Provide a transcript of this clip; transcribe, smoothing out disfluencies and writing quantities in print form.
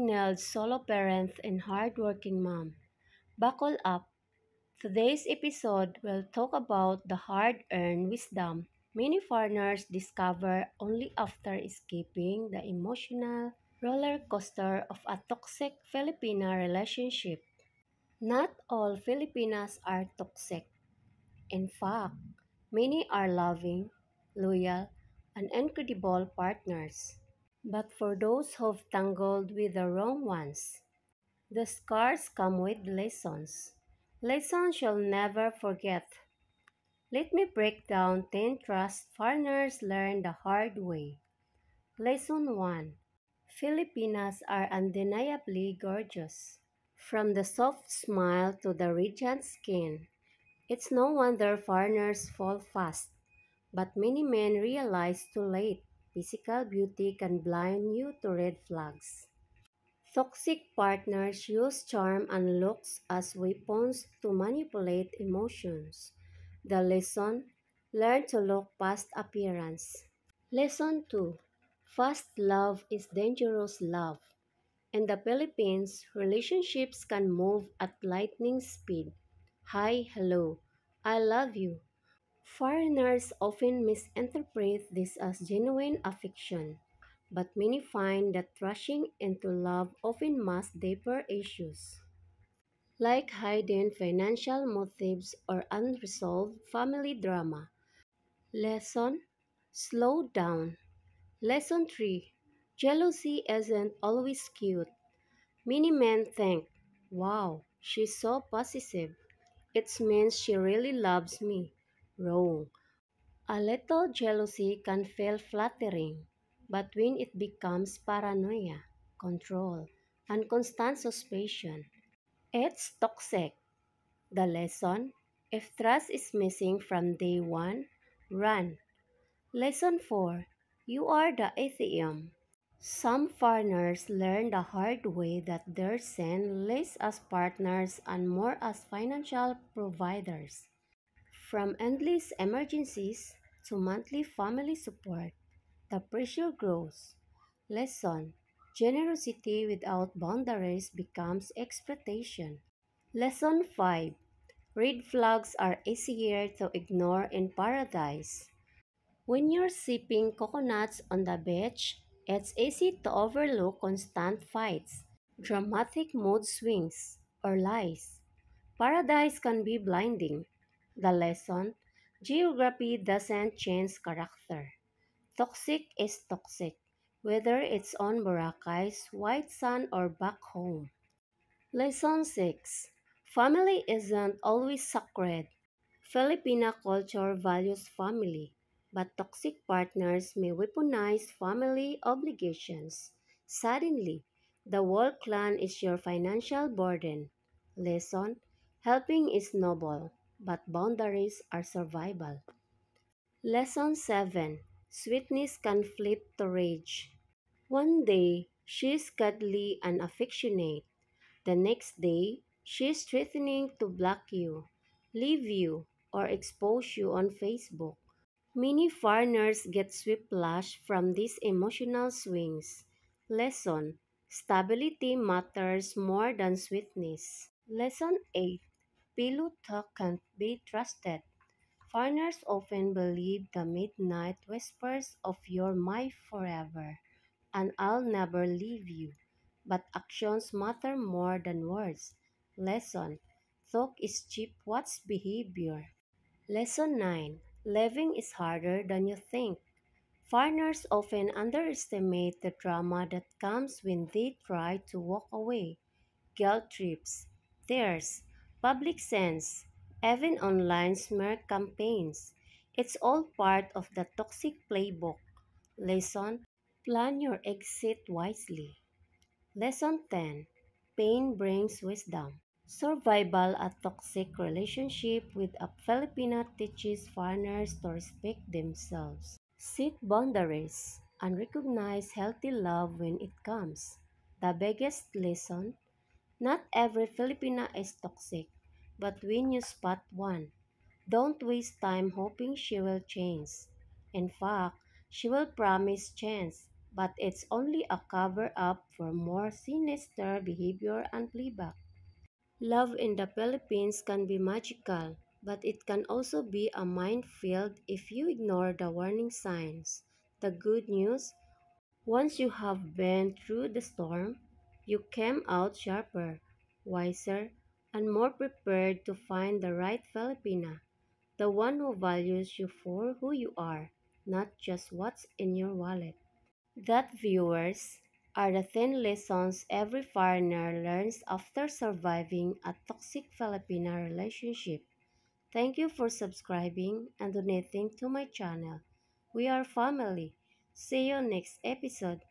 single solo parent and hardworking mom. Buckle up. Today's episode will talk about the hard-earned wisdom many foreigners discover only after escaping the emotional roller coaster of a toxic Filipino relationship. Not all Filipinas are toxic. In fact, many are loving, loyal, and incredible partners. But for those who've tangled with the wrong ones, the scars come with lessons. Lessons you'll never forget. Let me break down 10 trust foreigners learn the hard way. Lesson 1. Filipinas are undeniably gorgeous. From the soft smile to the radiant skin, it's no wonder foreigners fall fast. But many men realize too late physical beauty can blind you to red flags. Toxic partners use charm and looks as weapons to manipulate emotions. The lesson: learn to look past appearance. Lesson 2. Fast love is dangerous love. In the Philippines, relationships can move at lightning speed. Hi, hello, I love you. Foreigners often misinterpret this as genuine affection, but many find that rushing into love often masks deeper issues, like hidden financial motives or unresolved family drama. Lesson: slow down. Lesson 3. Jealousy isn't always cute. Many men think, wow, she's so possessive. It means she really loves me. Wrong. A little jealousy can feel flattering, but when it becomes paranoia, control, and constant suspicion, it's toxic. The lesson: if trust is missing from day one, run. Lesson 4. You are the atheum. Some foreigners learn the hard way that they're seen less as partners and more as financial providers. From endless emergencies to monthly family support, the pressure grows. Lesson: generosity without boundaries becomes exploitation. Lesson 5. Red flags are easier to ignore in paradise. When you're sipping coconuts on the beach, it's easy to overlook constant fights, dramatic mood swings, or lies. Paradise can be blinding. The lesson: geography doesn't change character. Toxic is toxic, whether it's on Boracay's white sand or back home. Lesson 6. Family isn't always sacred. Filipino culture values family, but toxic partners may weaponize family obligations. Suddenly, the whole clan is your financial burden. Lesson: helping is noble, but boundaries are survival. Lesson 7. Sweetness can flip to rage. One day, she's cuddly and affectionate. The next day, she's threatening to block you, leave you, or expose you on Facebook. Many foreigners get whiplash from these emotional swings. Lesson: stability matters more than sweetness. Lesson 8. Pillow talk can't be trusted. Foreigners often believe the midnight whispers of "you're my forever" and "I'll never leave you." But actions matter more than words. Lesson: talk is cheap, what's behavior? Lesson 9. Living is harder than you think. Foreigners often underestimate the drama that comes when they try to walk away. Guilt trips, tears, public scenes, even online smear campaigns. It's all part of the toxic playbook. Lesson: plan your exit wisely. Lesson 10. Pain brings wisdom. Survival a toxic relationship with a Filipino teaches foreigners to respect themselves, set boundaries, and recognize healthy love when it comes. The biggest lesson: not every Filipina is toxic, but when you spot one, don't waste time hoping she will change. In fact, she will promise change. but it's only a cover up for more sinister behavior and playback. Love in the Philippines can be magical, but it can also be a minefield if you ignore the warning signs. The good news: once you have been through the storm, you came out sharper, wiser, and more prepared to find the right Filipina, the one who values you for who you are, not just what's in your wallet. That, viewers, are the 10 lessons every foreigner learns after surviving a toxic Filipina relationship. Thank you for subscribing and donating to my channel. We are family. See you next episode.